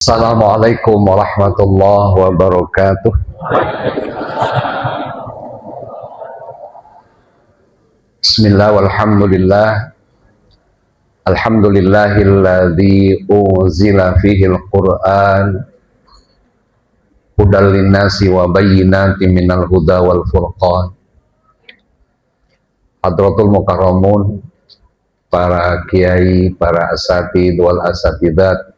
Assalamualaikum warahmatullahi wabarakatuh. Bismillah walhamdulillah. Alhamdulillahilladzi unzila fihil Qur'an hudal linnasi wa bayyinatin minal huda wal furqan. Hadratul mukarramun, para kiai, para asatid wal asatidat,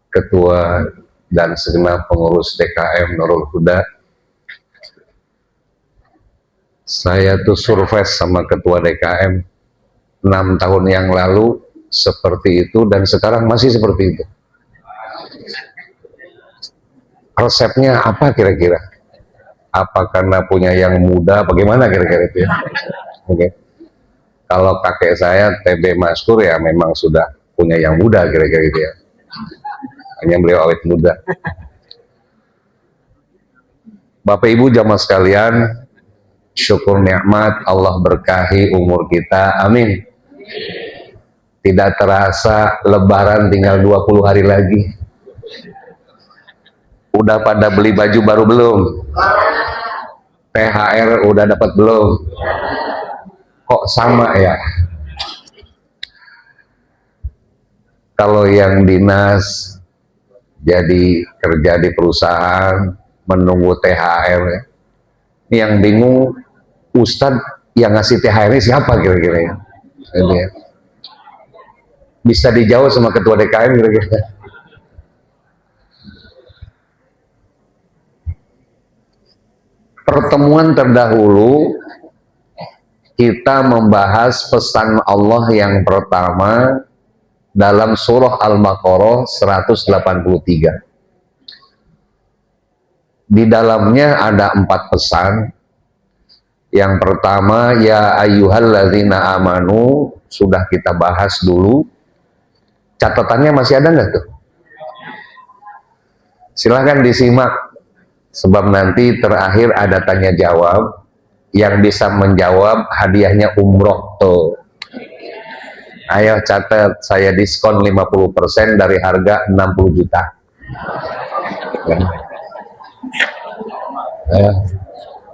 ketua dan segenap pengurus DKM Nurul Huda. Saya tuh survei sama ketua DKM 6 tahun yang lalu seperti itu dan sekarang masih seperti itu. Resepnya apa kira-kira? Apa karena punya yang muda? Bagaimana kira-kira itu ya? Oke. Kalau kakek saya TB Maskur ya memang sudah punya yang muda kira-kira itu ya. Hanya beliau awet muda. Bapak Ibu jamaah sekalian, syukur nikmat Allah berkahi umur kita, amin. Tidak terasa lebaran tinggal 20 hari lagi. Udah pada beli baju baru belum? THR udah dapat belum? Kok sama ya? Kalau yang dinas jadi kerja di perusahaan menunggu THR, yang bingung Ustadz yang ngasih THR ini siapa kira-kira ya? Bisa dijawab sama ketua DKM kira-kira? Pertemuan terdahulu kita membahas pesan Allah yang pertama dalam surah Al-Baqarah 183. Di dalamnya ada 4 pesan. Yang pertama, ya ayyuhalladzina amanu, sudah kita bahas dulu. Catatannya masih ada nggak tuh? Silahkan disimak, sebab nanti terakhir ada tanya jawab. Yang bisa menjawab hadiahnya umroh tuh. Ayo catat, saya diskon 50% dari harga 60 juta.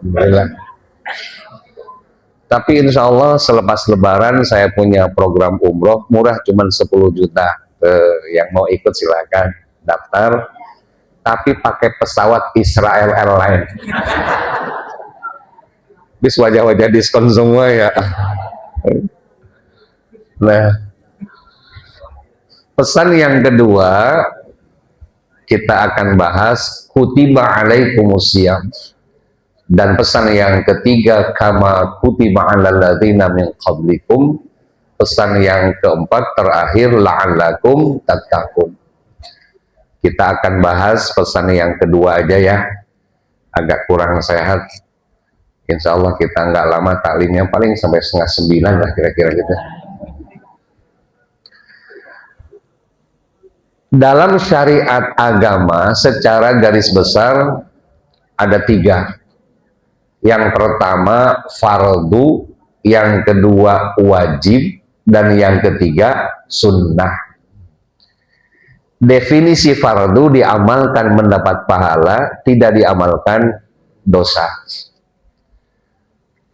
Baiklah. Tapi insya Allah selepas lebaran saya punya program umroh murah, cuman 10 juta. Yang mau ikut silakan daftar, tapi pakai pesawat Israel Airlines. Bis wajah-wajah diskon semua ya. Nah, pesan yang kedua kita akan bahas kutiba alaikumusiyam, dan pesan yang ketiga kama kutiba alal ladzina min qablikum, pesan yang keempat terakhir la'allakum tattaqun. Kita akan bahas pesan yang kedua aja ya, agak kurang sehat. Insya Allah kita nggak lama taklimnya, paling sampai 8:30 lah kira-kira gitu. Dalam syariat agama secara garis besar ada 3. Yang pertama fardu, yang kedua wajib, dan yang ketiga sunnah. Definisi fardu diamalkan mendapat pahala, tidak diamalkan dosa.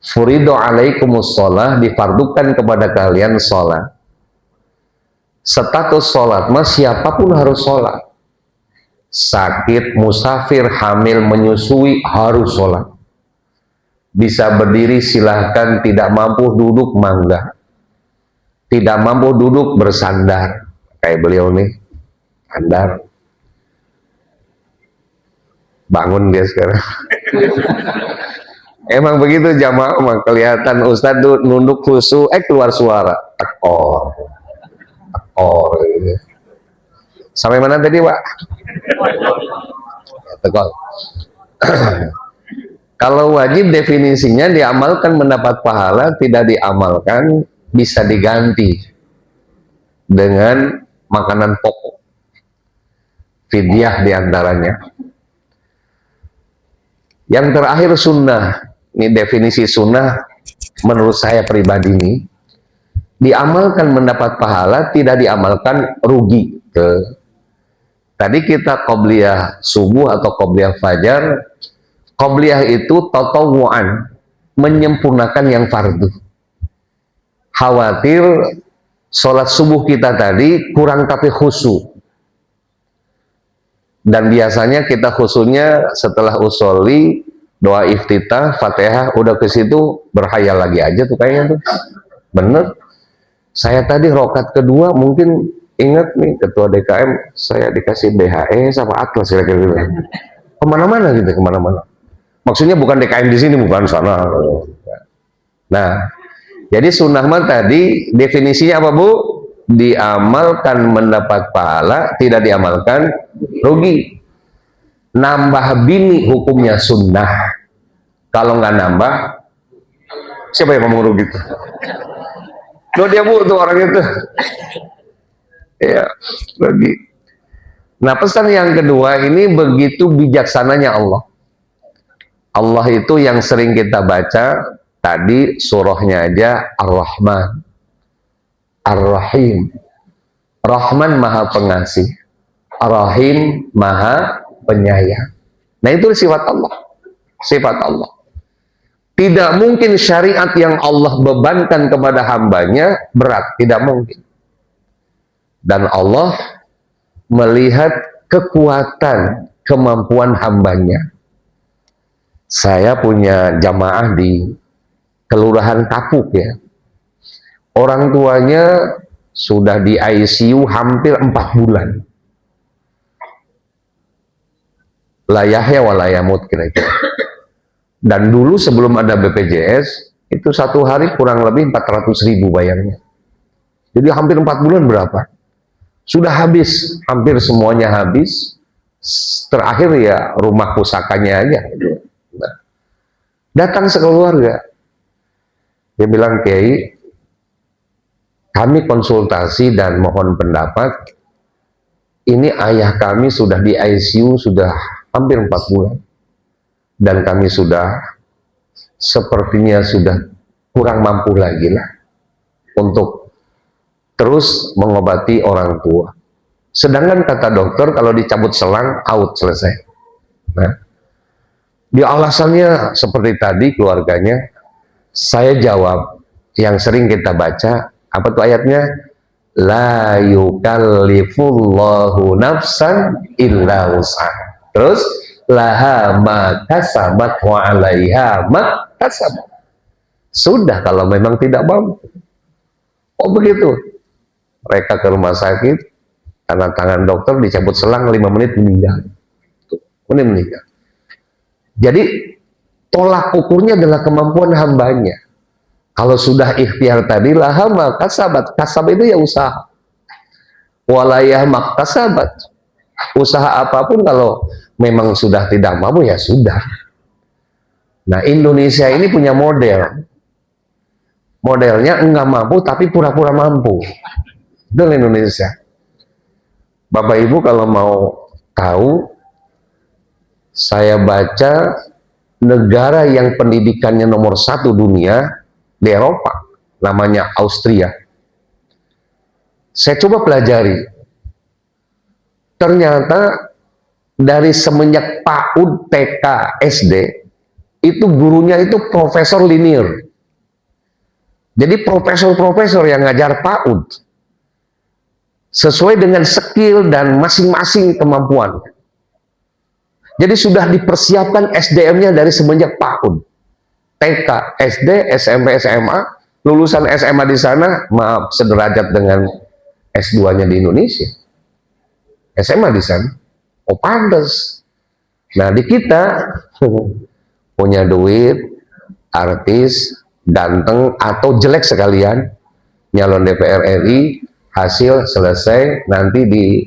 Furidu alaikumus sholah, difardukan kepada kalian sholat. Status sholat mas siapapun harus sholat. Sakit, musafir, hamil, menyusui harus sholat. Bisa berdiri silahkan, tidak mampu duduk mangga. Tidak mampu duduk bersandar. Kayak beliau nih, sandar. Bangun dia sekarang. Emang begitu jamaah, kelihatan Ustadz tuh nunduk khusyuk, keluar suara. Tekor. Gitu. Sampai mana tadi Pak? Tekor. Kalau wajib definisinya diamalkan mendapat pahala, tidak diamalkan bisa diganti dengan makanan pokok. Fidyah diantaranya. Yang terakhir sunnah. Ini definisi sunnah menurut saya pribadi ini. Diamalkan mendapat pahala, tidak diamalkan rugi. Tadi kita qobliyah subuh atau qobliyah fajar. Qobliyah itu tatawuan, menyempurnakan yang fardu. Khawatir sholat subuh kita tadi kurang tapi khusyuk. Dan biasanya kita khusyuknya setelah usolli, doa iftitah, fatihah, udah ke situ berhayal lagi aja tuh kayaknya tuh. Bener. Saya tadi rokat kedua mungkin ingat nih ketua DKM, saya dikasih BHE sama Atlas kira-kira gitu. Kemana-mana gitu, kemana-mana. Maksudnya bukan DKM di sini, bukan sana. Nah, jadi sunnah mah tadi definisinya apa Bu? Diamalkan mendapat pahala, tidak diamalkan rugi. Nambah bini hukumnya sunnah. Kalau nggak nambah, siapa yang ngomong rugi itu? Loh dia Bu tuh orang itu. Ya, rugi. Nah pesan yang kedua ini begitu bijaksananya Allah. Allah itu yang sering kita baca tadi surahnya aja Ar-Rahman, Ar-Rahim. Rahman maha pengasih, Ar-Rahim maha penyayang. Nah itu sifat Allah, sifat Allah. Tidak mungkin syariat yang Allah bebankan kepada hambanya berat, tidak mungkin. Dan Allah melihat kekuatan, kemampuan hambanya. Saya punya jamaah di Kelurahan Kapuk ya. Orang tuanya sudah di ICU hampir 4 bulan. Layahya walayamut kira-kira. Dan dulu sebelum ada BPJS, itu satu hari kurang lebih 400.000 bayarnya. Jadi hampir 4 bulan berapa? Sudah habis, hampir semuanya habis. Terakhir ya rumah pusakanya aja. Nah, datang sekeluarga. Dia bilang, Kiai, kami konsultasi dan mohon pendapat. Ini ayah kami sudah di ICU sudah hampir 4 bulan. Dan kami sudah sepertinya sudah kurang mampu lagi lah untuk terus mengobati orang tua. Sedangkan kata dokter kalau dicabut selang out selesai. Nah, di alasannya seperti tadi keluarganya, saya jawab yang sering kita baca, apa tuh ayatnya? La yukallifullahu nafsan illa wus'aha. Terus laha ma kasabat wa 'alaiha ma kasabat. Sudah kalau memang tidak mampu. Oh begitu. Mereka ke rumah sakit, tanda tangan dokter, dicabut selang 5 menit meninggal. Meninggal. Jadi tolak ukurnya adalah kemampuan hambanya. Kalau sudah ikhtiar tadi, laha makasabat. Kasab itu ya usaha. Walayah makasabat. Usaha apapun kalau memang sudah tidak mampu ya sudah. Nah Indonesia ini punya model. Modelnya enggak mampu tapi pura-pura mampu. Itu Indonesia. Bapak Ibu kalau mau tahu, saya baca negara yang pendidikannya nomor 1 dunia di Eropa, namanya Austria. Saya coba pelajari. Ternyata dari semenjak PAUD, TK, SD, itu gurunya itu profesor linear. Jadi profesor-profesor yang ngajar PAUD sesuai dengan skill dan masing-masing kemampuan. Jadi sudah dipersiapkan SDM-nya dari semenjak PAUD, TK, SD, SMP, SMA, lulusan SMA di sana, maaf sederajat dengan S2-nya di Indonesia. SMA di sana, oh pantas. Nah di kita punya duit, artis, ganteng atau jelek sekalian, nyalon DPR RI, hasil selesai, nanti di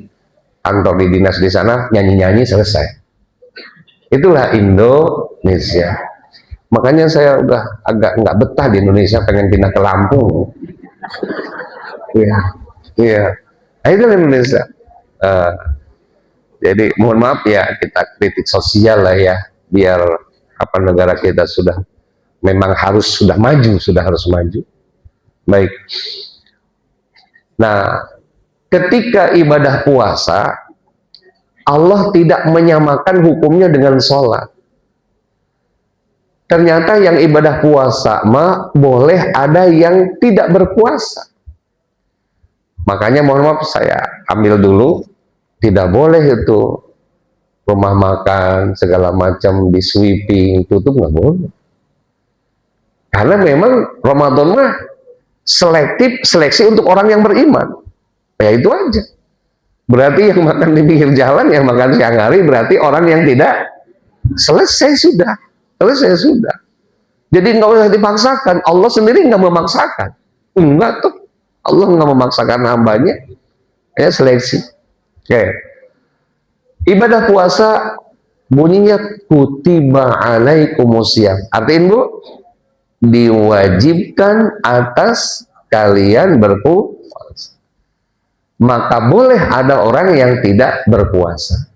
kantor di dinas di sana nyanyi-nyanyi selesai. Itulah Indonesia. Makanya saya udah agak nggak betah di Indonesia, pengen pindah ke Lampung. Iya, iya. Nah, itu Indonesia. Jadi mohon maaf ya, kita kritik sosial lah ya, biar apa negara kita sudah memang harus sudah maju, sudah harus maju. Baik. Nah, ketika ibadah puasa Allah tidak menyamakan hukumnya dengan sholat. Ternyata yang ibadah puasa mah boleh ada yang tidak berpuasa. Makanya mohon maaf saya ambil dulu, tidak boleh itu rumah makan segala macam di sweeping, tutup nggak boleh. Karena memang Ramadan mah seleksi untuk orang yang beriman. Ya itu aja. Berarti yang makan di pinggir jalan, yang makan siang hari, berarti orang yang tidak selesai sudah. Jadi nggak usah dipaksakan. Allah sendiri nggak memaksakan. Enggak tuh. Allah nggak memaksakan hambanya. Ya seleksi. Oke. Ibadah puasa bunyinya kutiba alaikumusiyam. Artiin bu, diwajibkan atas kalian berpuasa. Maka boleh ada orang yang tidak berpuasa.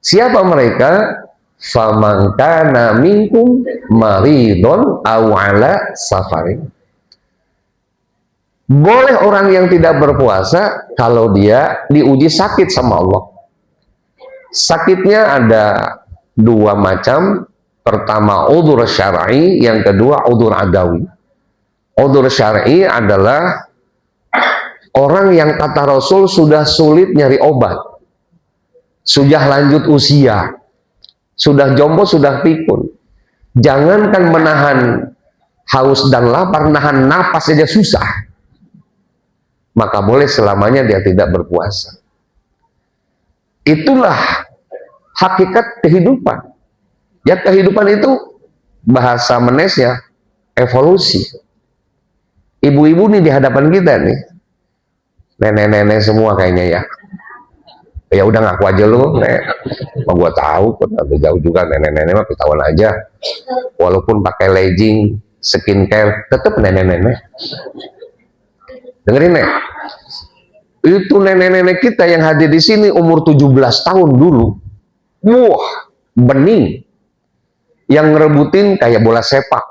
Siapa mereka? Faman kana minkum maridun aw ala safarin. Boleh orang yang tidak berpuasa kalau dia diuji sakit sama Allah. Sakitnya ada dua macam. Pertama udzur syar'i, yang kedua udzur adawi. Udzur syar'i adalah orang yang kata Rasul sudah sulit nyari obat, sudah lanjut usia, sudah jompo, sudah pikun. Jangankan menahan haus dan lapar, nahan napas saja susah. Maka boleh selamanya dia tidak berpuasa. Itulah hakikat kehidupan. Ya kehidupan itu bahasa menesnya evolusi. Ibu-ibu nih di hadapan kita nih, nenek-nenek semua kayaknya ya. Ya udah ngaku aja lu, mau gua tahu, udah jauh juga nenek-nenek mah ketahuan aja. Walaupun pakai legging, skincare, tetap nenek-nenek. Dengerin nek, itu nenek-nenek kita yang hadir di sini umur 17 tahun dulu, wah bening, yang ngerebutin kayak bola sepak,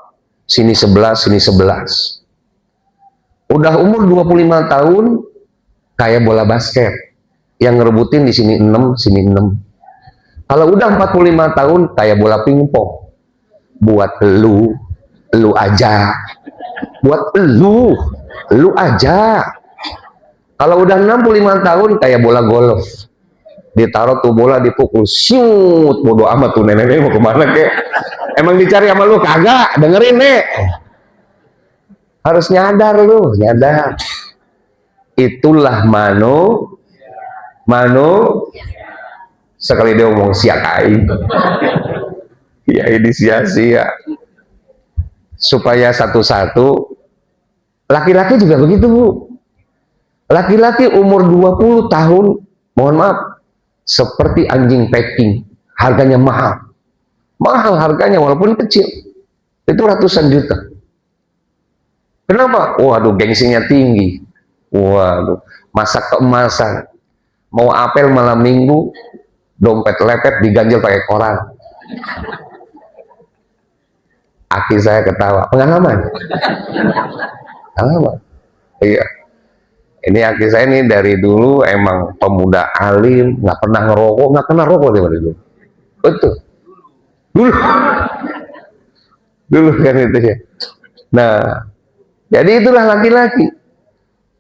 sini 11, sini 11. Udah umur 25 tahun kayak bola basket, yang ngerebutin di sini 6, sini 6. Kalau udah 45 tahun kayak bola pingpong. Buat lu aja. Buat lu aja. Kalau udah 65 tahun kayak bola golf. Ditaruh tuh bola, dipukul, shoot, bodo amat tuh nenek-nenek mau kemana kek. Emang dicari sama lu kagak, dengerin nek. Harus nyadar lu, nyadar. Itulah mano sekali dia ngomong siakai. Ya ini sia-sia. Supaya satu-satu, laki-laki juga begitu bu. Laki-laki umur 20 tahun, mohon maaf, seperti anjing packing, harganya mahal. Mahal harganya walaupun kecil. Itu ratusan juta. Kenapa? Waduh, gengsinya tinggi. Waduh, masa keemasan. Mau apel malam minggu, dompet lepet diganjel pakai koran. Aki saya ketawa, pengalaman. Iya. Ini aki saya ini dari dulu emang pemuda alim, nggak pernah ngerokok, nggak pernah rokok dari dulu. Betul. Dulu kan itu ya. Nah, jadi itulah laki-laki.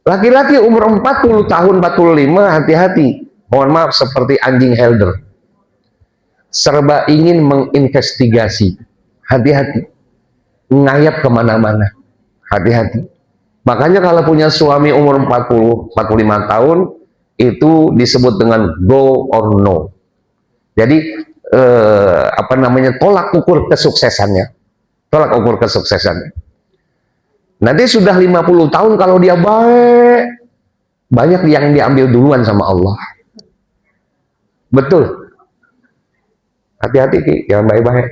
Laki-laki umur 40 tahun, 45, hati-hati. Mohon maaf, seperti anjing helder. Serba ingin menginvestigasi. Hati-hati. Ngayap kemana-mana. Hati-hati. Makanya kalau punya suami umur 40, 45 tahun, itu disebut dengan go or no. Jadi, tolak ukur kesuksesannya. Tolak ukur kesuksesannya. Nanti sudah 50 tahun kalau dia baik, banyak yang diambil duluan sama Allah. Betul. Hati-hati Ki, jangan baik-baik.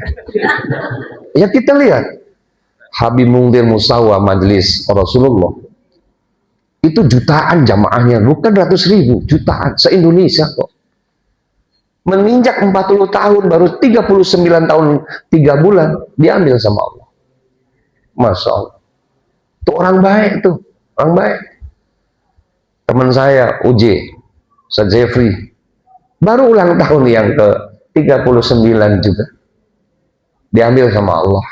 Ya kita lihat. Habib Mungdir Musawa Majelis Rasulullah. Itu jutaan jamaahnya, bukan ratus ribu, jutaan se-Indonesia kok. Menginjak 40 tahun, baru 39 tahun 3 bulan, diambil sama Allah. Masya Allah. Itu orang baik tuh, orang baik. Teman saya, UJ, Ustaz Jeffrey, Baru ulang tahun yang ke 39 juga diambil sama Allah.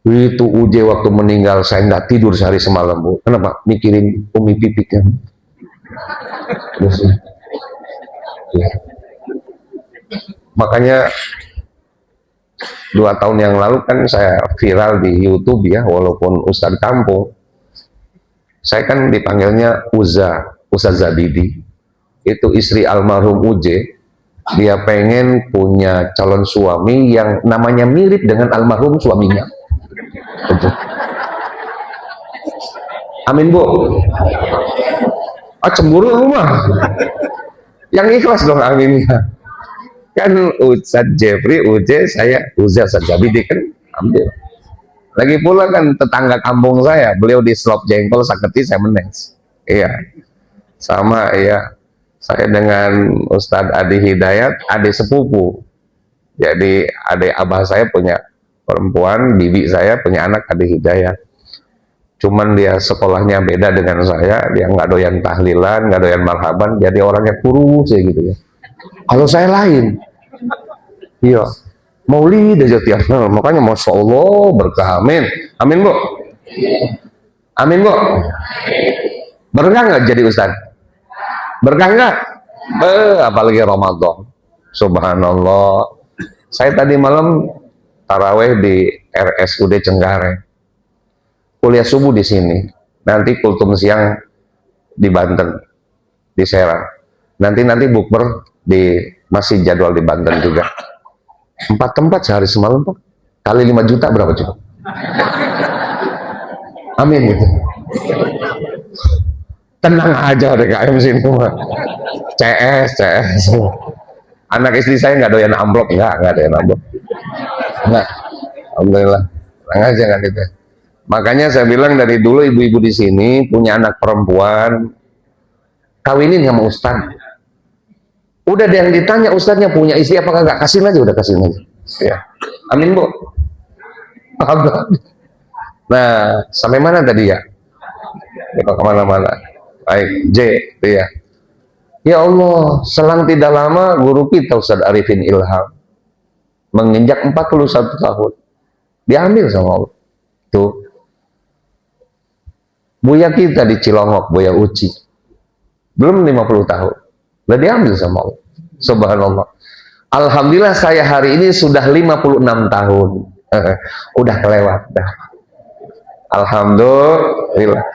Itu Uje waktu meninggal saya nggak tidur sehari semalam, Bu. Kenapa? Mikirin Umi Pipitnya. Ya. Makanya 2 tahun yang lalu kan saya viral di YouTube ya, walaupun Ustadz kampung. Saya kan dipanggilnya Ustadz Zabidi. Itu istri almarhum Uje. Dia pengen punya calon suami yang namanya mirip dengan almarhum suaminya. Betul. Amin, Bu. Cemburu rumah. Yang ikhlas dong aminnya. Kan Ustadz Jeffrey, Uje, saya Ustadz Zabidi kan ambil. Lagi pula kan tetangga kampung saya, beliau di slop jengkol saketi saya menes. Iya. Sama ya. Saya dengan Ustadz Adi Hidayat, adik sepupu. Jadi adik abah saya punya perempuan, bibi saya punya anak Adi Hidayat. Cuman dia sekolahnya beda dengan saya, dia nggak doyan tahlilan, nggak doyan marhaban, jadi orangnya kurus ya gitu ya. Kalau saya lain, iya, maulid aja tiap malam, makanya masya Allah berkah, amin, amin Bu, amin Bu. Berkah nggak jadi Ustaz? Berkah nggak? Apalagi Ramadan, subhanallah. Saya tadi malam taraweh di RSUD Cengkareng, kuliah subuh di sini, nanti kultum siang di Banten, di Serang, nanti bukber di masih jadwal di Banten juga. 4 tempat sehari semalam Pak, kali 5 juta berapa coba? Amin gitu. Tenang aja DKM sini mah. CS. Anak istri saya nggak doyan amplop, nggak doyan amplop. Nggak, alhamdulillah. Tenang aja kan gitu. Makanya saya bilang dari dulu ibu-ibu di sini punya anak perempuan, kawinin sama Ustaz. Udah ada yang ditanya Ustaznya punya istri apakah nggak, kasihin aja, udah kasihin aja. Ya. Amin Bu. Nah, sampai mana tadi ya? Kemana-mana. Baik, J, itu ya. Ya Allah, selang tidak lama guru kita Ustadz Arifin Ilham menginjak 41 tahun. Diambil sama Allah. Tuh. Buya kita di Cilongok, Buya Uci. Belum 50 tahun. Udah diambil sama Allah. Subhanallah. Alhamdulillah saya hari ini sudah 56 tahun. Udah kelewat dah. Alhamdulillah.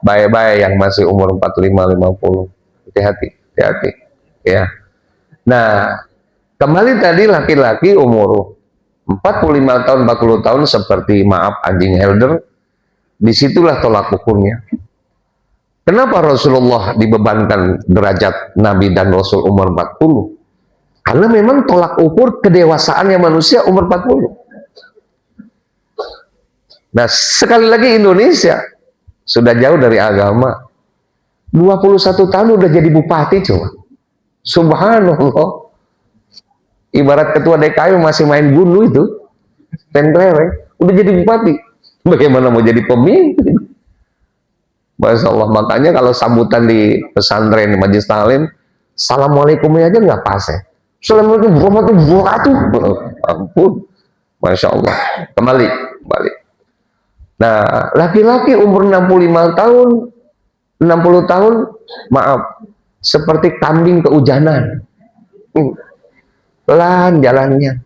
Baik-baik yang masih umur 45-50. Hati-hati. Ya. Nah, kembali tadi laki-laki umur 45 tahun, 40 tahun seperti maaf anjing helder, disitulah tolak ukurnya. Kenapa Rasulullah dibebankan derajat Nabi dan Rasul umur 40? Karena memang tolak ukur kedewasaannya manusia umur 40. Nah, sekali lagi Indonesia sudah jauh dari agama. 21 tahun udah jadi bupati coba. Subhanallah. Ibarat ketua DKI masih main gundu itu. Tentrere, udah jadi bupati. Bagaimana mau jadi pemimpin? Masya Allah, makanya kalau sambutan di pesantren di Majelis Ta'lim, Assalamualaikumnya aja nggak pas ya. Assalamualaikum warahmatullahi wabarakatuh. Ampun. Masya Allah. Kembali. Nah, laki-laki umur 65 tahun, 60 tahun, maaf, seperti kambing kehujanan. Pelan jalannya,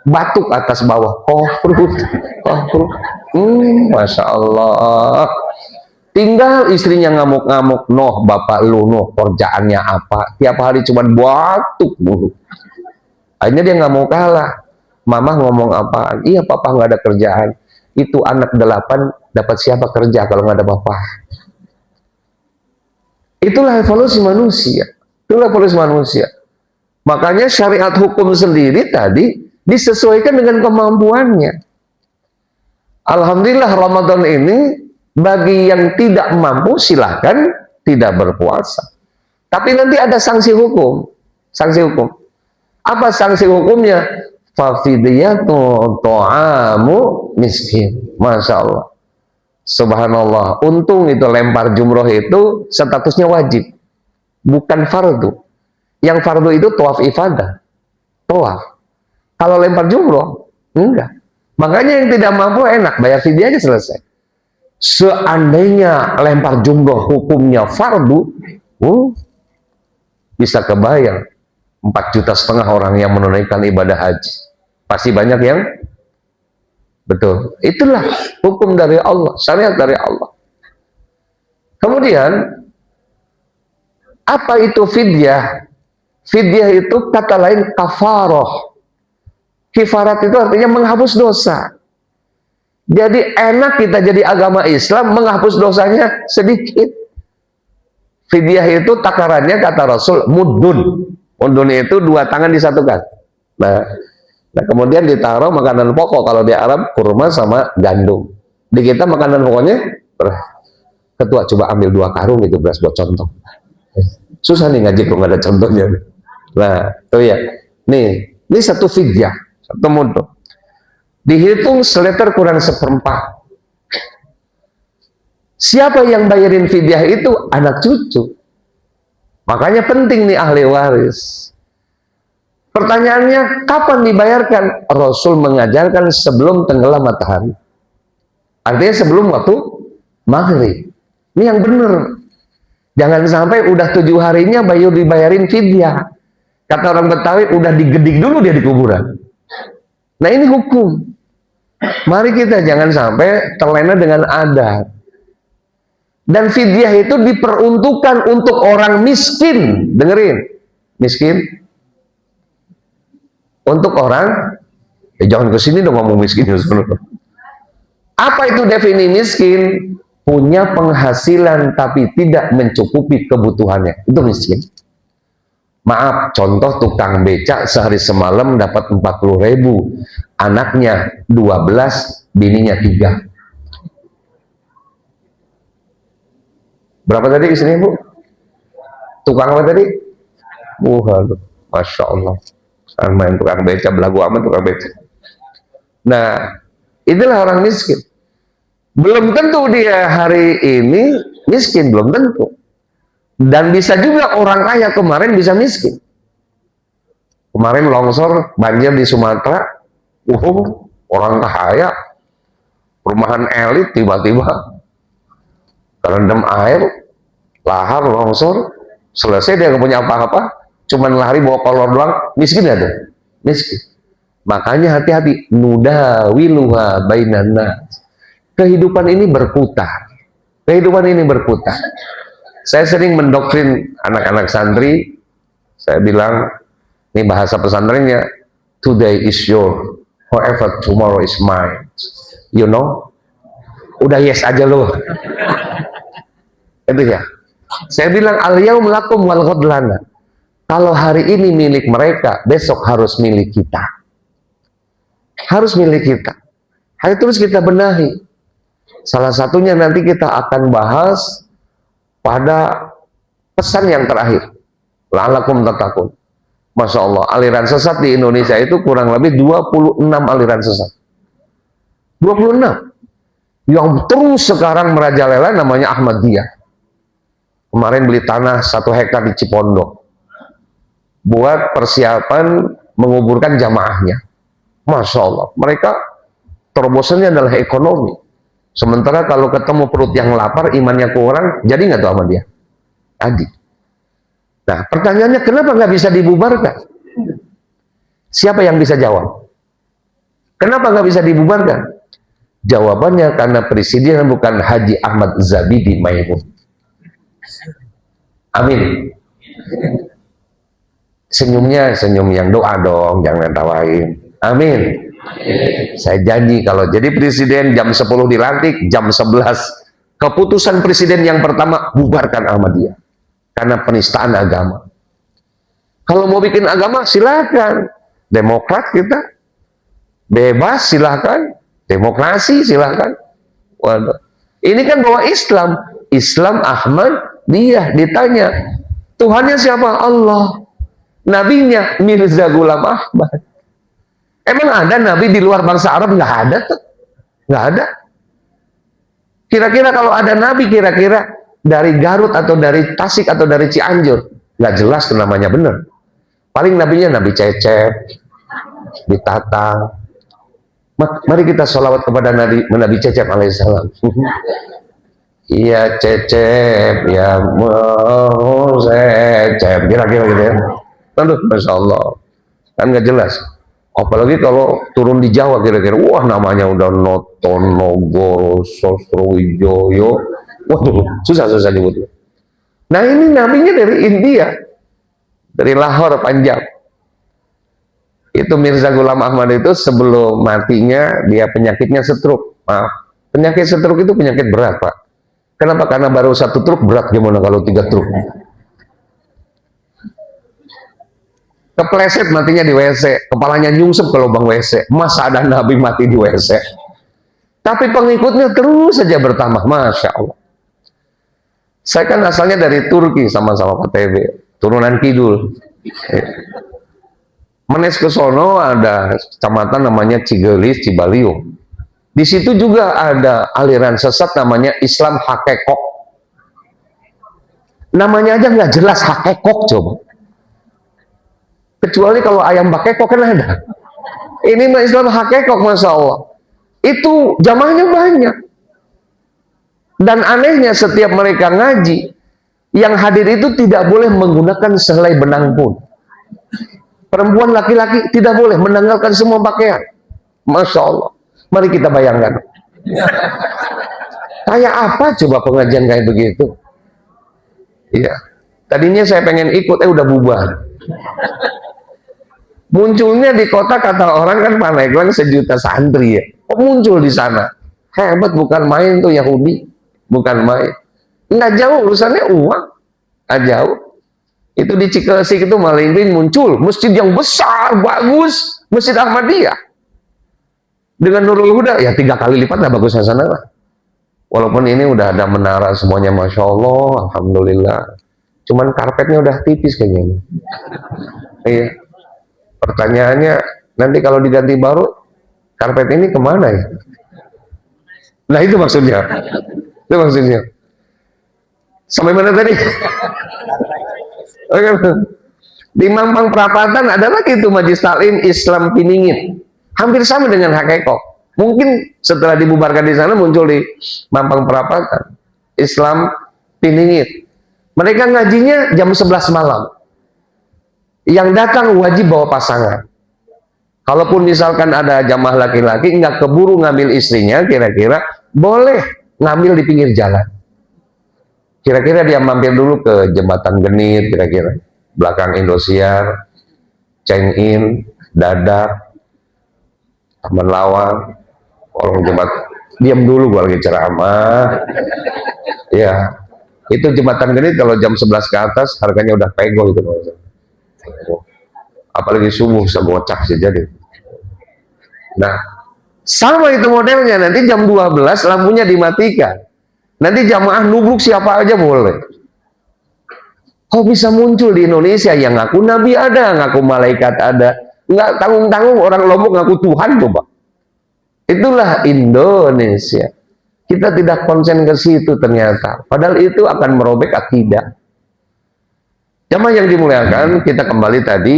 batuk atas bawah, Masya Allah. Tinggal istrinya ngamuk-ngamuk, noh bapak lu, noh kerjaannya apa? Tiap hari cuma batuk mulu. Akhirnya dia nggak mau kalah. Mama ngomong apaan? Iya papa nggak ada kerjaan. Itu anak 8 dapat siapa kerja kalau nggak ada bapak? Itulah evolusi manusia. Makanya syariat hukum sendiri tadi disesuaikan dengan kemampuannya. Alhamdulillah Ramadan ini bagi yang tidak mampu silahkan tidak berpuasa. Tapi nanti ada sanksi hukum. Apa sanksi hukumnya? Fafidiyatu ta'amu miskin. Masya Allah. Subhanallah. Untung itu lempar jumroh itu statusnya wajib, bukan fardu. Yang fardu itu tawaf ifadah, tawaf. Kalau lempar jumroh, enggak. Makanya yang tidak mampu enak, bayar fidyah aja selesai. Seandainya lempar jumroh hukumnya fardu, bisa kebayang 4,5 juta orang yang menunaikan ibadah haji. Pasti banyak yang betul. Itulah hukum dari Allah, syariat dari Allah. Kemudian, apa itu fidyah? Fidyah itu kata lain kafaroh. Kifarat itu artinya menghapus dosa. Jadi enak kita jadi agama Islam, menghapus dosanya sedikit. Fidyah itu takarannya kata Rasul mudun. Mudun itu 2 tangan disatukan. Nah kemudian ditaruh makanan pokok. Kalau di Arab kurma sama gandum. Di kita makanan pokoknya ketua coba ambil 2 karung itu beras buat contoh. Susah nih ngaji kalau nggak ada contohnya. Nah itu ya. Ini satu fidyah, satu mudun. Dihitung seliter kurang 1/4. Siapa yang bayarin fidyah itu? Anak cucu. Makanya penting nih ahli waris. Pertanyaannya, kapan dibayarkan? Rasul mengajarkan sebelum tenggelam matahari. Artinya sebelum waktu maghrib. Ini yang benar. Jangan sampai udah 7 harinya baru dibayarin fidyah. Kata orang Betawi, udah digedik dulu dia di kuburan. Nah ini hukum. Mari kita jangan sampai terlena dengan adat. Dan fidyah itu diperuntukkan untuk orang miskin. Dengerin, miskin. Untuk orang, jangan kesini dong ngomong miskin. Apa itu definisi miskin? Punya penghasilan tapi tidak mencukupi kebutuhannya. Itu miskin. Maaf, contoh tukang becak sehari semalam dapat 40.000. Anaknya 12, bininya 3. Berapa tadi istrinya, Bu? Tukang apa tadi? Masya Allah. Main tukang becak, belagu amat tukang becak. Nah, itulah orang miskin. Belum tentu dia hari ini miskin, belum tentu. Dan bisa juga orang kaya kemarin bisa miskin. Kemarin longsor, banjir di Sumatera, orang kaya, perumahan elit tiba-tiba terendam air, lahar, longsor, selesai dia nggak punya apa-apa, cuman lari bawa kolor doang, miskin ya tuh, miskin. Makanya hati-hati, nudawiluha bainan nas. Kehidupan ini berputar. Kehidupan ini berputar. Saya sering mendoktrin anak-anak santri. Saya bilang, ini bahasa pesantrennya, today is your, however tomorrow is mine. You know? Udah yes aja loh. Itu ya. Saya bilang, al-yaum lakum wal ghadlana. Kalau hari ini milik mereka, besok harus milik kita. Harus milik kita. Hari terus kita benahi. Salah satunya nanti kita akan bahas pada pesan yang terakhir. La'alakum tattaqun. Masya Allah, aliran sesat di Indonesia itu kurang lebih 26 aliran sesat. 26. Yang terus sekarang merajalela namanya Ahmadiyah. Kemarin beli tanah 1 hektar di Cipondo. Buat persiapan menguburkan jamaahnya. Masya Allah, mereka terobosannya adalah ekonomi. Sementara kalau ketemu perut yang lapar, imannya kurang, jadi nggak tuh sama dia? Jadi. Nah, pertanyaannya kenapa nggak bisa dibubarkan? Siapa yang bisa jawab? Kenapa nggak bisa dibubarkan? Jawabannya karena presiden bukan Haji Ahmad Zabidi Maimun. Amin. Senyumnya senyum yang doa dong, jangan tawain. Amin. Saya janji kalau jadi presiden jam 10 dilantik, jam 11 keputusan presiden yang pertama bubarkan Ahmadiyah karena penistaan agama. Kalau mau bikin agama silakan, demokrat kita bebas silakan, demokrasi silakan. Waduh. Ini kan bawa Islam Ahmadiyah. Ditanya Tuhannya siapa? Allah. Nabinya Mirza Ghulam Ahmad. Emang ada nabi di luar bangsa Arab? Nggak ada tuh. Nggak ada. Kira-kira kalau ada nabi kira-kira dari Garut atau dari Tasik atau dari Cianjur, nggak jelas tuh namanya bener. Paling nabinya Nabi Cecep, Ditatang. Mari kita sholawat kepada Nabi Cecep alaihissalam. Iya Cecep, ya mau Cecep, kira-kira gitu ya. Aduh, Masya Allah, kan nggak jelas. Apalagi kalau turun di Jawa kira-kira, wah namanya udah Noton, Nogoro, Sosrowijoyo, waduh, susah-susah dibuat. Nah ini nabinya dari India, dari Lahore, Panjab. Itu Mirza Ghulam Ahmad itu sebelum matinya dia penyakitnya stroke. Maaf, penyakit stroke itu penyakit berat, Pak. Kenapa? Karena baru 1 truk, berat gimana kalau 3 truk? Kepleset matinya di WC, kepalanya nyungsep ke lubang WC. Masa ada Nabi mati di WC? Tapi pengikutnya terus saja bertambah, Masya Allah. Saya kan asalnya dari Turki, sama-sama KTB, turunan Kidul. Menes ke sono ada kecamatan namanya Cigelis, Cibaliung. Di situ juga ada aliran sesat namanya Islam Hakekok. Namanya aja nggak jelas Hakekok coba. Kecuali kalau ayam bakekok kan ada. Ini mah Islam Hakekok, Masya Allah. Itu jamaahnya banyak. Dan anehnya setiap mereka ngaji, yang hadir itu tidak boleh menggunakan sehelai benang pun. Perempuan laki-laki tidak boleh menanggalkan semua pakaian. Masya Allah. Mari kita bayangkan. Kayak apa coba pengajian kayak begitu? Iya. Tadinya saya pengen ikut, udah bubar. Munculnya di kota kata orang kan Pandeglang 1 juta santri ya. Oh, muncul di sana. Hebat, bukan main tuh Yahudi. Bukan main. Nggak jauh urusannya uang. Nggak jauh. Itu di Cikesik itu Malingping muncul masjid yang besar, bagus, Masjid Ahmadiyah. Dengan Nurul Huda, ya 3 kali lipat lah bagusnya sana lah. Walaupun ini udah ada menara semuanya, Masya Allah, Alhamdulillah. Cuman karpetnya udah tipis kayaknya. Iya. Pertanyaannya, nanti kalau diganti baru, karpet ini kemana ya? Nah itu maksudnya. Itu maksudnya. Sampai mana tadi? Di Mampang Perapatan ada lagi itu Majlis Taklim Islam Piningit, hampir sama dengan Hakekok. Mungkin setelah dibubarkan di sana muncul di Mampang Perapatan Islam Piningit. Mereka ngajinya jam 11 malam. Yang datang wajib bawa pasangan. Kalaupun misalkan ada jamaah laki-laki nggak keburu ngambil istrinya, kira-kira boleh ngambil di pinggir jalan. Kira-kira dia mampir dulu ke Jembatan Genit, kira-kira belakang Indosiar, Cheng-In, Dadak, Taman Lawang, kolong jembatan. Diam dulu, gua lagi ceramah. Ya, itu Jembatan Genit kalau jam 11 ke atas harganya udah pego itu. Apalagi subuh segocak sih jadi. Nah, sama itu modelnya, nanti jam 12 lampunya dimatikan. Nanti jamaah nubruk siapa aja boleh. Kok bisa muncul di Indonesia yang ngaku Nabi ada, ngaku malaikat ada, nggak tanggung-tanggung orang Lombok ngaku Tuhan coba. Itulah Indonesia. Kita tidak konsen ke situ ternyata. Padahal itu akan merobek akidah. Jamaah yang dimuliakan, kita kembali tadi.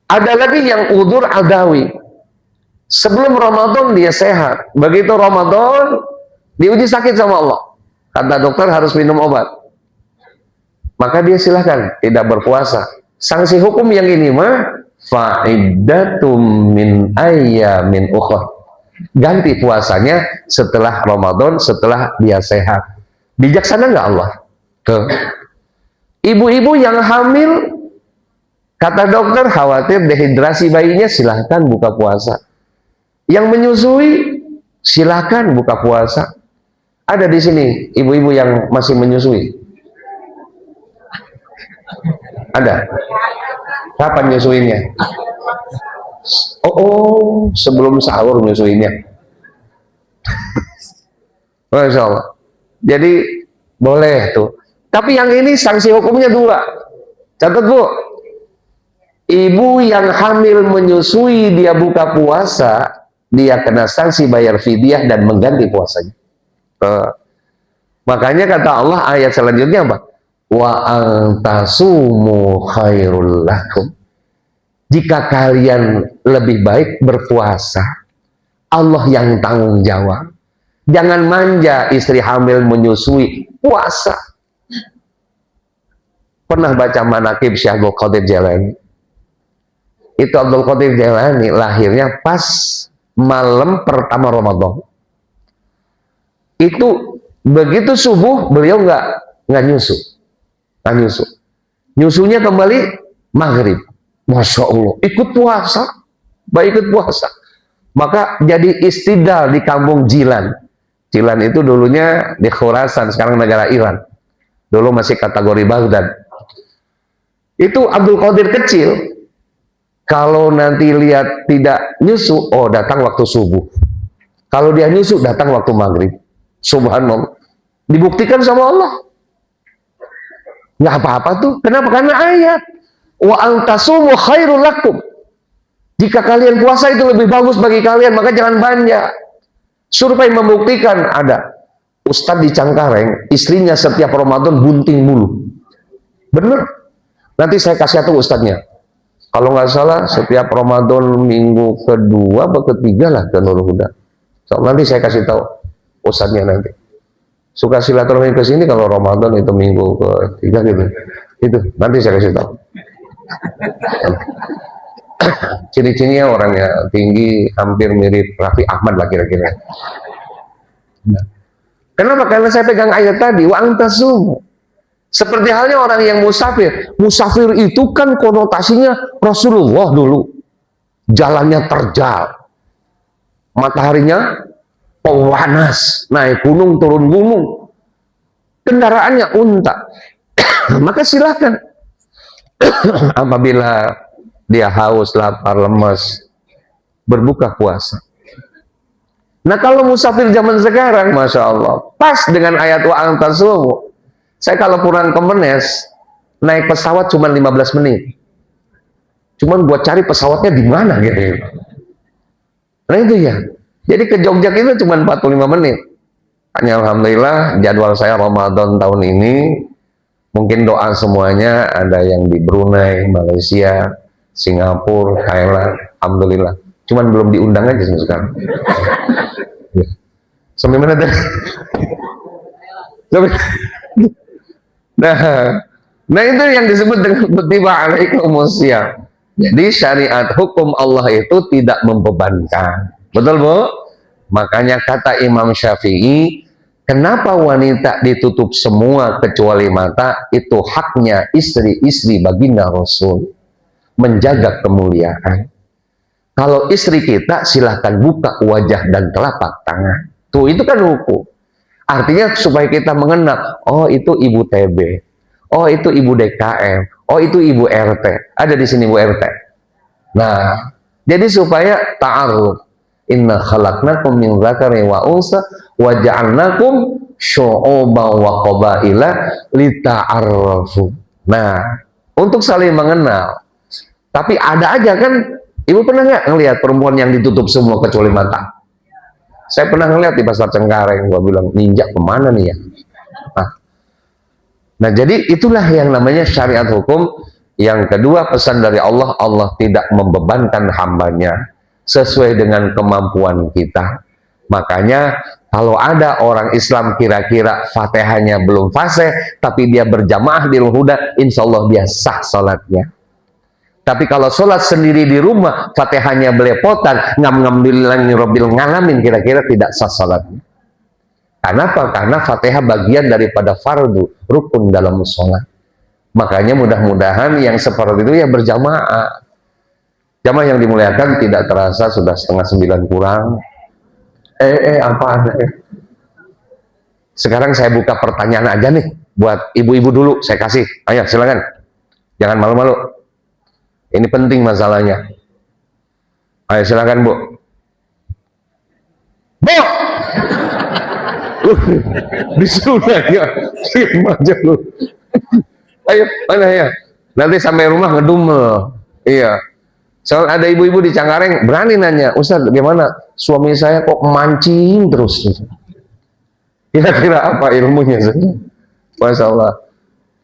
Ada lagi yang udzur adawi. Sebelum Ramadan dia sehat. Begitu Ramadan diuji sakit sama Allah. Kata dokter harus minum obat. Maka dia silahkan tidak berpuasa. Sanksi hukum yang ini mah fa'iddatum min ayyamin ukhra. Ganti puasanya setelah Ramadan, setelah dia sehat. Bijaksana nggak Allah? Ibu-ibu yang hamil, kata dokter khawatir dehidrasi bayinya, silahkan buka puasa. Yang menyusui, silahkan buka puasa. Ada di sini ibu-ibu yang masih menyusui? Ada? Kapan nyusuinnya? Oh, sebelum sahur nyusuinnya. Masya Allah. Jadi boleh tuh. Tapi yang ini sanksi hukumnya 2. Catat Bu. Ibu yang hamil menyusui dia buka puasa, dia kena sanksi bayar fidyah dan mengganti puasanya. Makanya kata Allah ayat selanjutnya apa? wa antasumu khairul lakum. Jika kalian lebih baik berpuasa, Allah yang tanggung jawab. Jangan manja istri hamil menyusui, puasa. Pernah baca manaqib Syekh Abdul Qadir Jailani? Itu Abdul Qadir Jailani lahirnya pas malam pertama Ramadan. Itu begitu subuh beliau nggak nyusu, nyusunya kembali maghrib. Masya Allah, ikut puasa, baik ikut puasa. Maka jadi istidal di kampung Jilan. Jilan itu dulunya di Khurasan, sekarang negara Iran. Dulu masih kategori Baghdad. Itu Abdul Qadir kecil, kalau nanti lihat tidak nyusu, oh datang waktu subuh. Kalau dia nyusu, datang waktu maghrib. Subhanallah. Dibuktikan sama Allah. Nggak apa-apa tuh. Kenapa? Karena ayat. Wa antasumu khairul lakum. Jika kalian puasa itu lebih bagus bagi kalian, maka jangan manja. Survei membuktikan ada Ustadz di Cangkareng, istrinya setiap Ramadan bunting mulu. Bener. Nanti saya kasih tahu Ustadznya. Kalau nggak salah setiap Ramadan minggu kedua atau ketiga lah ke Nurul Huda. So, nanti saya kasih tahu Ustadznya nanti. Suka silaturahmi ke sini kalau Ramadan itu minggu ketiga gitu. Itu nanti saya kasih tahu. Ciri-cirinya orangnya tinggi, hampir mirip Raffi Ahmad lah kira-kira. Kenapa? Karena saya pegang ayat tadi, wa antasum. Seperti halnya orang yang musafir. Musafir itu kan konotasinya Rasulullah dulu. Jalannya terjal. Mataharinya panas, naik gunung, turun gunung. Kendaraannya unta. Maka silakan. Apabila dia haus, lapar, lemas, berbuka puasa. Nah kalau musafir zaman sekarang, Masya Allah, pas dengan ayat wa antasumu. Saya kalau pulang ke Menes, naik pesawat cuma 15 menit. Cuman buat cari pesawatnya di mana gitu. Nah itu ya. Jadi ke Jogja itu cuma 45 menit. Hanya Alhamdulillah jadwal saya Ramadan tahun ini, mungkin doa semuanya, ada yang di Brunei, Malaysia, Singapura, Thailand, Alhamdulillah. Cuman belum diundang aja sekarang. Sampai mana tadi? Nah itu yang disebut dengan kutiba alaikumusiyam. Jadi syariat hukum Allah itu tidak membebankan. Betul Bu? Makanya kata Imam Syafi'i, kenapa wanita ditutup semua kecuali mata? Itu haknya istri-istri baginda Rasul. Menjaga kemuliaan. Kalau istri kita silahkan buka wajah dan telapak tangan. Tuh itu kan hukum. Artinya supaya kita mengenal, oh itu ibu TB, oh itu ibu DKM, oh itu ibu RT. Ada di sini ibu RT. Nah, jadi supaya ta'aruf. Inna khalaqnakum min dzakari wa unsa wa ja'alnakum syu'uban wa qabaila lita'arrafu. Nah, untuk saling mengenal. Tapi ada aja kan, ibu pernah nggak ngelihat perempuan yang ditutup semua kecuali mata? Saya pernah ngeliat di pasar Cengkareng, gua bilang ninja kemana nih ya? Nah jadi itulah yang namanya syariat hukum. Yang kedua pesan dari Allah, Allah tidak membebankan hambanya sesuai dengan kemampuan kita. Makanya kalau ada orang Islam kira-kira Fatihahnya belum fasih, tapi dia berjamaah di Huda, insya Allah dia sah salatnya. Tapi kalau sholat sendiri di rumah, Fatihahnya belepotan, ngam-ngam ngalamin, kira-kira tidak sah sholatnya. Kenapa? Karena Fatihah bagian daripada fardu, rukun dalam sholat. Makanya mudah-mudahan yang seperti itu ya berjamaah. Jamaah yang dimuliakan tidak terasa sudah 8:30 kurang. Apa ada ya? Sekarang saya buka pertanyaan aja nih, buat ibu-ibu dulu, saya kasih. Ayo silakan, jangan malu-malu. Ini penting masalahnya. Ayo silakan Bu. Bu! Disuruh nanya, diam aja lu. Ayo, mana ya? Nanti sampai rumah ngedumel. Iya. Soal ada ibu-ibu di Cangkareng berani nanya, Ustaz gimana? Suami saya kok mancing terus. Kira-kira apa ilmunya? Masya Allah.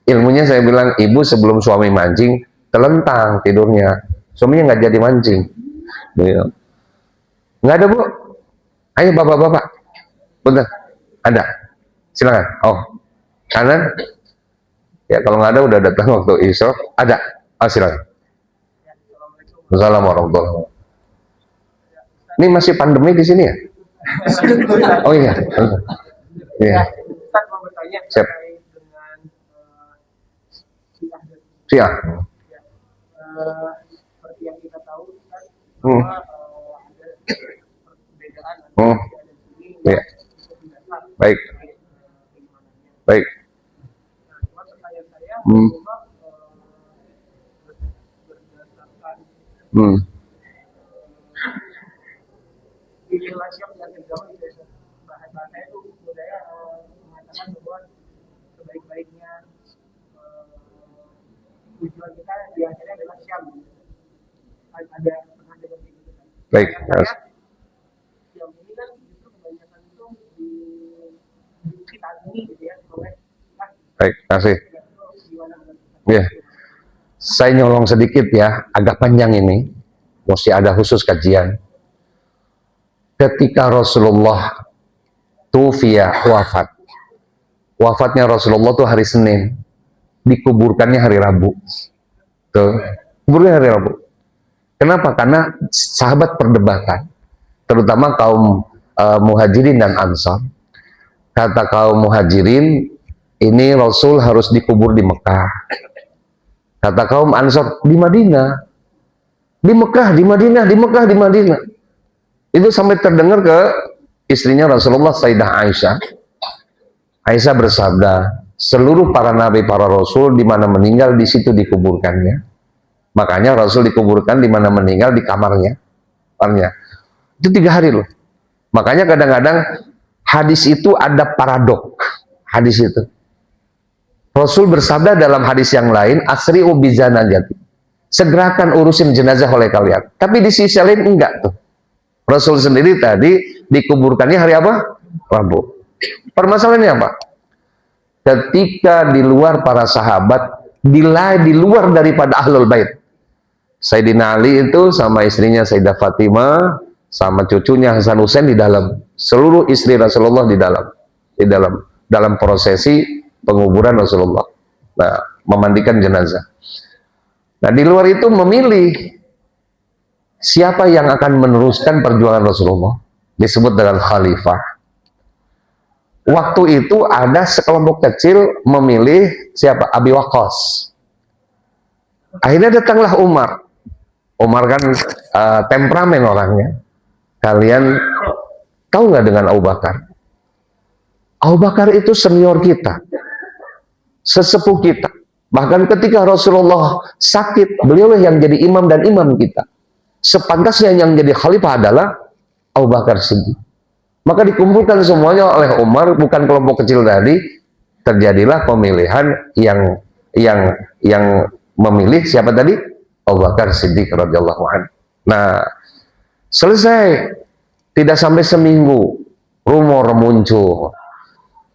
Ilmunya saya bilang, ibu sebelum suami mancing, telentang tidurnya. Suaminya nggak jadi mancing. Gitu. Nggak ada, Bu. Ayo bapak-bapak. Bentar. Ada. Silakan. Oh, kanan. Ya, kalau nggak ada udah datang waktu isya. Ada. Oh, silakan. Assalamualaikum warahmatullahi wabarakatuh. Ini masih pandemi di sini ya? Oh iya. Iya. Siap. Siap. Seperti yang kita tahu kan, bahwa ada perbedaan antara dan sini. Ya. Baik. Baik. Nah, cuma pertanyaan saya, bahwa berdasarkan di relasi yang agama itu bahasa itu budaya mengatakan bahwa sebaik-baiknya tujuan kita di akhirnya adalah syam. Ada pernah dengar gitu kan? Baik. Yang ini kan justru kebanyakan itu di kita ini gitu ya, oleh baik, kasih. Ya, saya nyolong sedikit ya, agak panjang ini, mesti ada khusus kajian. Ketika Rasulullah tufiya wafatnya Rasulullah tuh hari Senin, dikuburkannya hari Rabu. Tuh, kuburnya hari Rabu. Kenapa? Karena sahabat perdebatan, terutama kaum muhajirin dan ansar. Kata kaum muhajirin, ini Rasul harus dikubur di Mekah. Kata kaum ansar, di Madinah. Di Mekah, di Madinah, di Mekah, di Madinah. Itu sampai terdengar ke istrinya Rasulullah, Sayyidah Aisyah. Aisyah bersabda, seluruh para nabi, para rasul di mana meninggal di situ dikuburkannya. Makanya Rasul dikuburkan di mana meninggal, di kamarnya. Itu 3 hari loh. Makanya kadang-kadang hadis itu ada paradok. Hadis itu. Rasul bersabda dalam hadis yang lain, asri'u bizanajati. Segerakan urusin jenazah oleh kalian. Tapi di sisi lain enggak tuh. Rasul sendiri tadi dikuburkannya hari apa? Rabu. Permasalahannya apa? Ketika di luar para sahabat, di luar daripada ahlul bait. Sayyidina Ali itu sama istrinya Sayyidah Fatimah, sama cucunya Hasan Husain di dalam. Seluruh istri Rasulullah di dalam prosesi penguburan Rasulullah. Nah, memandikan jenazah. Nah, di luar itu memilih siapa yang akan meneruskan perjuangan Rasulullah, disebut dengan khalifah. Waktu itu ada sekelompok kecil memilih siapa? Abi Waqqas. Akhirnya datanglah Umar. Umar kan temperamen orangnya. Kalian tahu nggak dengan Abu Bakar? Abu Bakar itu senior kita, sesepuh kita. Bahkan ketika Rasulullah sakit, beliau yang jadi imam dan imam kita. Sepantasnya yang jadi khalifah adalah Abu Bakar Siddiq. Maka dikumpulkan semuanya oleh Umar, bukan kelompok kecil tadi. Terjadilah pemilihan yang memilih siapa tadi? Abu Bakar Siddiq radhiyallahu anhu. Nah, selesai. Tidak sampai seminggu, rumor muncul.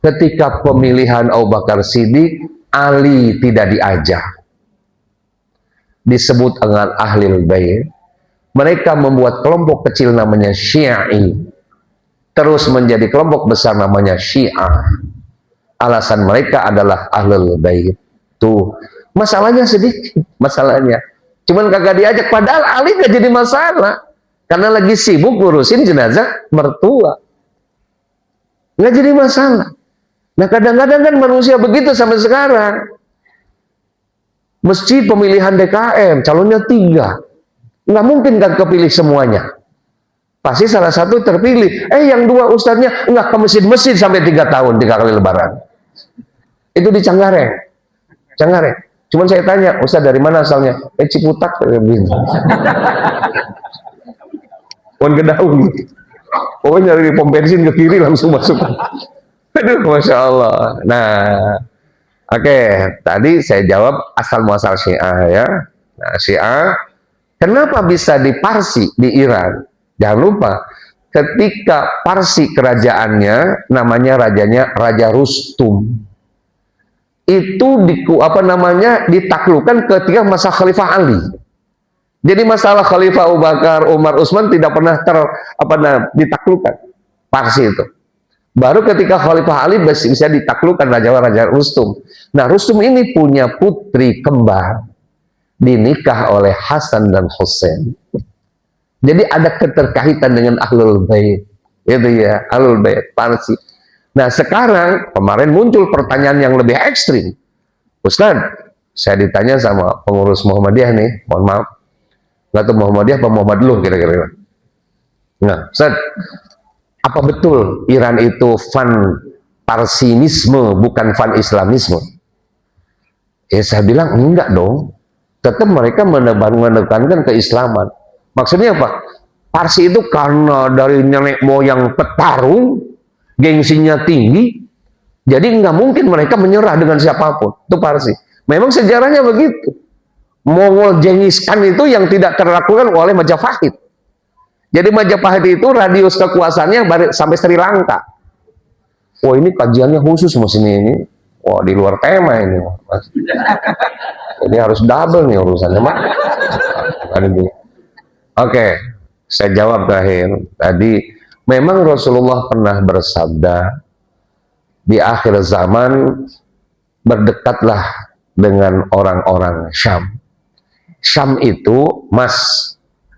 Ketika pemilihan Abu Bakar Siddiq, Ali tidak diajak. Disebut dengan Ahlul Bait. Mereka membuat kelompok kecil namanya Syi'i. Terus menjadi kelompok besar namanya Syiah. Alasan mereka adalah Ahlul Bait. Tuh, masalahnya sedikit, masalahnya. Cuman kagak diajak, padahal Ali gak jadi masalah. Karena lagi sibuk ngurusin jenazah mertua. Gak jadi masalah. Nah, kadang-kadang kan manusia begitu sampai sekarang. Mesti pemilihan DKM, calonnya 3. Nggak mungkin gak kepilih semuanya. Pasti salah satu terpilih. Yang 2 ustadznya nggak ke masjid sampai 3 tahun, 3 kali lebaran. Itu di Cengkareng. Cengkareng. Cuman saya tanya, ustadz dari mana asalnya? Ciputat. Pon Gedaung. Pokoknya dari pom bensin ke kiri langsung masuk. Aduh, Masya Allah. Nah, oke. Tadi saya jawab asal muasal Syiah ya. Nah, Syiah, kenapa bisa di Parsi, di Iran? Jangan lupa, ketika Parsi kerajaannya, namanya rajanya Raja Rustum. itu ditaklukkan ketika masa Khalifah Ali. Jadi masalah Khalifah Abu Bakar, Umar, Utsman tidak pernah ditaklukkan Parsi itu. Baru ketika Khalifah Ali bisa ditaklukkan Raja Rustum. Nah, Rustum ini punya putri kembar dinikah oleh Hasan dan Husain. Jadi ada keterkaitan dengan Ahlul Bait. Itu ya, Ahlul Bait Parsi. Nah, sekarang kemarin muncul pertanyaan yang lebih ekstrim. Ustaz, saya ditanya sama pengurus Muhammadiyah nih, mohon maaf, nggak tahu Muhammadiyah apa Muhammadluh kira-kira. Nah, Ustaz, apa betul Iran itu fan Parsinisme bukan fan Islamisme? Ya saya bilang enggak dong. Tetap mereka menekankan keislaman. Maksudnya apa? Parsi itu karena dari nenek moyang petarung, gengsinya tinggi, jadi nggak mungkin mereka menyerah dengan siapapun. Itu Parsi. Memang sejarahnya begitu. Mongol Genghis Khan itu yang tidak terlakukan oleh Majapahit. Jadi Majapahit itu radius kekuasaannya sampai Sri Lanka. Wah, ini kajiannya khusus mas ini. Wah, di luar tema ini mas. Jadi harus double nih urusannya mak. Oke, saya jawab terakhir. Tadi memang Rasulullah pernah bersabda, di akhir zaman berdekatlah dengan orang-orang Syam. Syam itu mas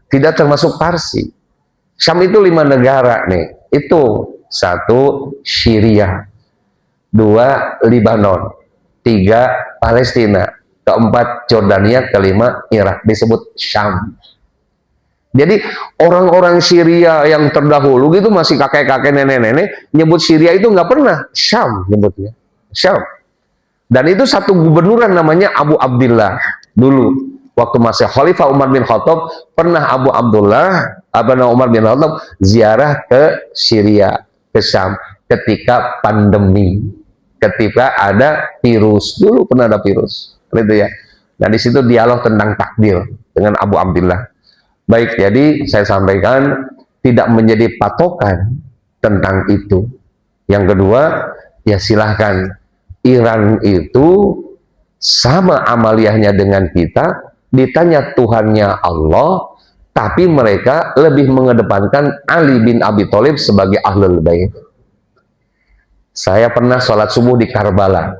tidak termasuk Parsi. Syam itu 5 negara nih. Itu 1 Syria, 2 Libanon, 3 Palestina, 4 Jordania, 5 Irak. Disebut Syam. Jadi orang-orang Syria yang terdahulu gitu masih kakek-kakek nenek-nenek nyebut Syria itu nggak pernah, Syam nyebutnya, Syam. Dan itu satu gubernuran namanya Abu Abdillah dulu. Waktu masih Khalifah Umar bin Khattab, pernah Abu Abdullah Umar bin Khattab ziarah ke Syria, ke Syam ketika pandemi, ketika ada virus. Dulu pernah ada virus, gitu ya. Nah, di situ dialog tentang takdir dengan Abu Abdullah. Baik, jadi saya sampaikan tidak menjadi patokan tentang itu. Yang kedua, ya silahkan. Iran itu sama amaliyahnya dengan kita, ditanya Tuhannya Allah, tapi mereka lebih mengedepankan Ali bin Abi Thalib sebagai Ahlul Bait. Saya pernah sholat subuh di Karbala.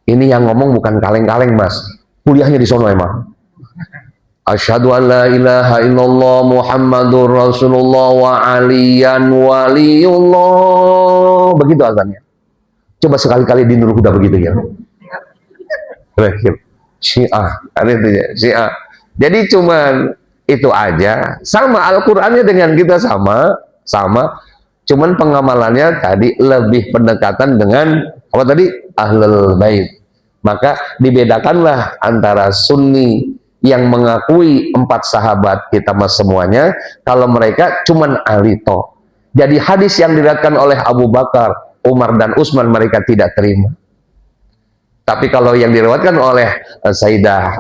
Ini yang ngomong bukan kaleng-kaleng mas, kuliahnya di sono emang. Asyhadu an la ilaha illallah Muhammadur Rasulullah wa aliyan waliyullah. Begitu azannya. Coba sekali-kali di Nurul Huda begitu ya. Syiah, ada itu ya, Syiah. Jadi cuman itu aja. Sama Al-Qur'annya dengan kita sama. Cuman pengamalannya tadi lebih pendekatan dengan apa tadi? Ahlul Bait. Maka dibedakanlah antara Sunni yang mengakui 4 sahabat kita mas semuanya, kalau mereka cuman Ali toh. Jadi hadis yang diriwayatkan oleh Abu Bakar, Umar dan Utsman mereka tidak terima. Tapi kalau yang diriwayatkan oleh Sayyidah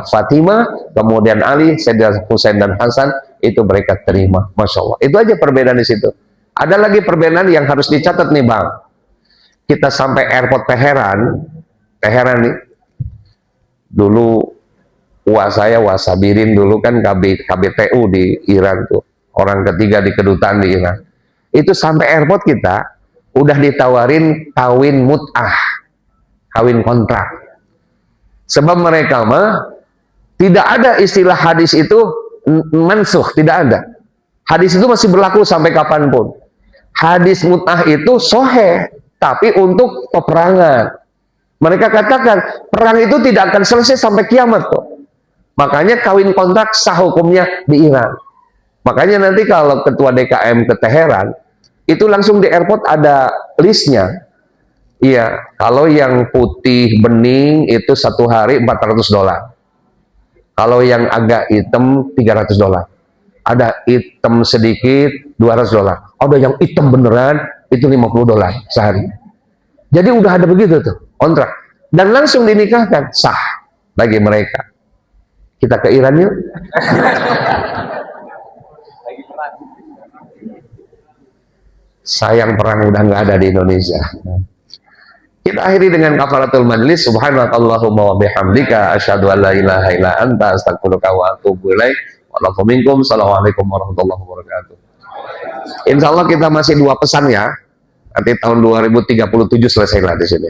Fatimah, kemudian Ali, Sayyidina Husain dan Hasan, itu mereka terima. Masya Allah. Itu aja perbedaan di situ. Ada lagi perbedaan yang harus dicatat nih bang. Kita sampai airport Teheran nih. Dulu saya Wasabirin dulu kan KBTU di Iran tuh, orang ketiga di kedutaan di Iran. Itu sampai airport kita udah ditawarin kawin mut'ah, kawin kontrak. Sebab mereka mah tidak ada istilah hadis itu mansuh, tidak ada. Hadis itu masih berlaku sampai kapanpun. Hadis mut'ah itu soheh, tapi untuk peperangan. Mereka katakan perang itu tidak akan selesai sampai kiamat kok. Makanya kawin kontrak sah hukumnya di Iran. Makanya nanti kalau ketua DKM ke Teheran, itu langsung di airport ada listnya. Iya, kalau yang putih bening itu 1 hari $400. Kalau yang agak hitam $300. Ada hitam sedikit $200. Ada yang hitam beneran itu $50 sehari. Jadi udah ada begitu tuh kontrak. Dan langsung dinikahkan, sah bagi mereka. Kita ke Iran yuk. Sayang perang udah nggak ada di Indonesia. Kita akhiri dengan kafaratul majlis. Subhanakallahumma wa bihamdika asyhadu an la ilaha illa anta astaghfiruka wa atubu ilaik. Wa minkum. Assalamualaikum warahmatullahi wabarakatuh. Insya Allah kita masih 2 pesan ya. Nanti tahun 2037 selesailah di sini.